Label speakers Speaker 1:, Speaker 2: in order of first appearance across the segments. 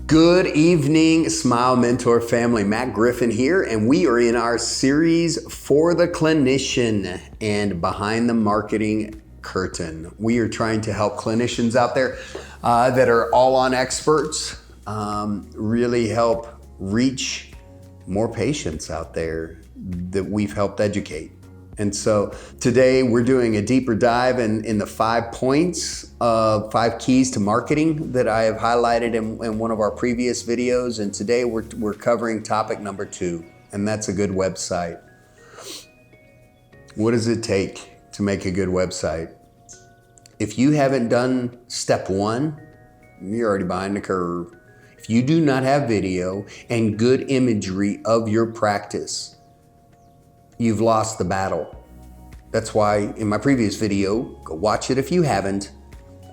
Speaker 1: Good evening, Smile Mentor family. Matt Griffin here, and we are in our series for the clinician and behind the marketing curtain. We are trying to help clinicians out there that are all-on experts really help reach more patients out there that we've helped educate. And so today we're doing a deeper dive in the 5 points of 5 keys to marketing that I have highlighted in one of our previous videos. And today we're covering topic number 2, and that's a good website. What does it take to make a good website? If you haven't done step 1, you're already behind the curve. If you do not have video and good imagery of your practice, you've lost the battle. That's why in my previous video, go watch it if you haven't,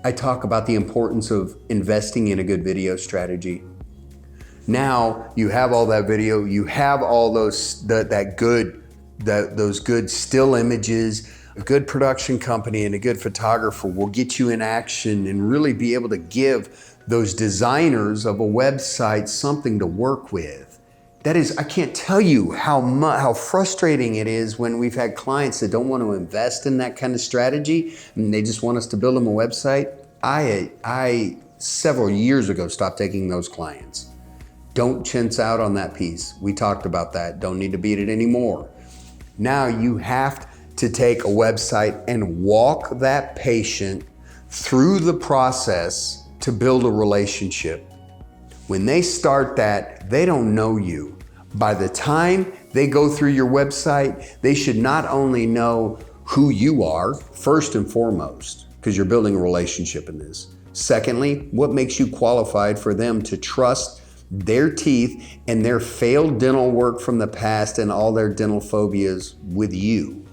Speaker 1: I talk about the importance of investing in a good video strategy. Now you have all that video, you have all those good still images. A good production company and a good photographer will get you in action and really be able to give those designers of a website something to work with. That is, I can't tell you how frustrating it is when we've had clients that don't want to invest in that kind of strategy and they just want us to build them a website. I several years ago stopped taking those clients. Don't chintz out on that piece. We talked about that. Don't need to beat it anymore. Now you have to take a website and walk that patient through the process to build a relationship. When they start that, they don't know you. By the time they go through your website, they should not only know who you are, first and foremost, because you're building a relationship in this. Secondly, what makes you qualified for them to trust their teeth and their failed dental work from the past and all their dental phobias with you.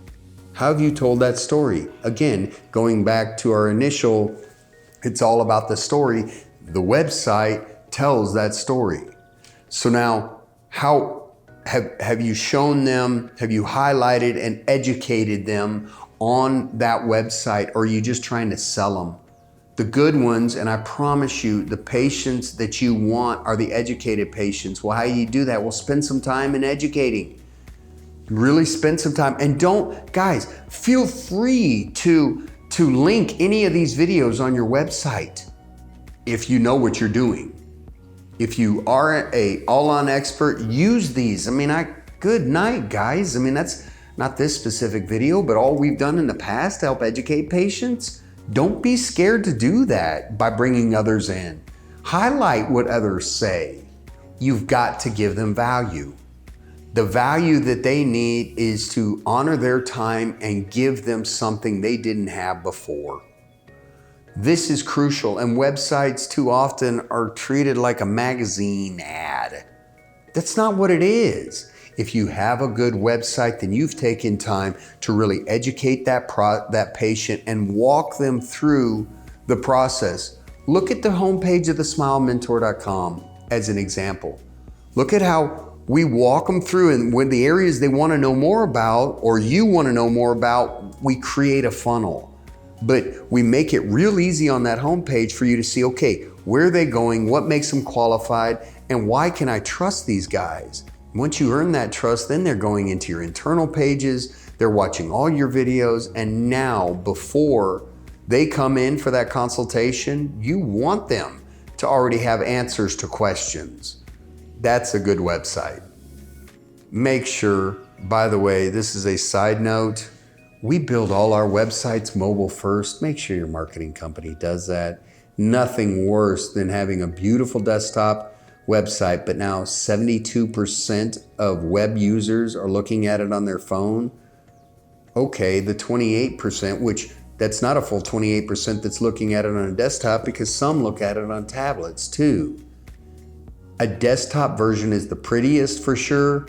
Speaker 1: How have you told that story? Again, going back to our initial, it's all about the story. The website tells that story. So now, how have you shown them, have you highlighted and educated them on that website, or are you just trying to sell them? The good ones, and I promise you, the patients that you want are the educated patients. Well, how do you do that? Well, spend some time in educating. Really spend some time. And guys, feel free to link any of these videos on your website if you know what you're doing. If you are a all-on expert, use these. Good night, guys. That's not this specific video, but all we've done in the past to help educate patients. Don't be scared to do that by bringing others in. Highlight what others say. You've got to give them value. The value that they need is to honor their time and give them something they didn't have before. This is crucial, and websites too often are treated like a magazine ad. That's not what it is. If you have a good website, then you've taken time to really educate that patient and walk them through the process. Look at the homepage of thesmilementor.com as an example. Look at how we walk them through, and when the areas they want to know more about or you want to know more about, we create a funnel. But we make it real easy on that homepage for you to see, okay, where are they going, what makes them qualified, and why can I trust these guys? Once you earn that trust, then they're going into your internal pages, they're watching all your videos, and now before they come in for that consultation, you want them to already have answers to questions. That's a good website. Make sure, by the way, this is a side note, we build all our websites mobile first. Make sure your marketing company does that. Nothing worse than having a beautiful desktop website, but now 72% of web users are looking at it on their phone. Okay, the 28%, which that's not a full 28% that's looking at it on a desktop, because some look at it on tablets too. A desktop version is the prettiest for sure,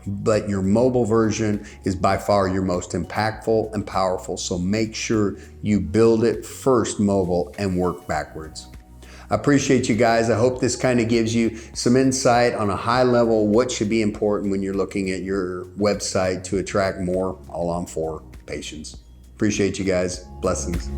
Speaker 1: but your mobile version is by far your most impactful and powerful. So make sure you build it first mobile and work backwards. I appreciate you guys. I hope this kind of gives you some insight on a high level what should be important when you're looking at your website to attract more all-on-4 patients. Appreciate you guys. Blessings.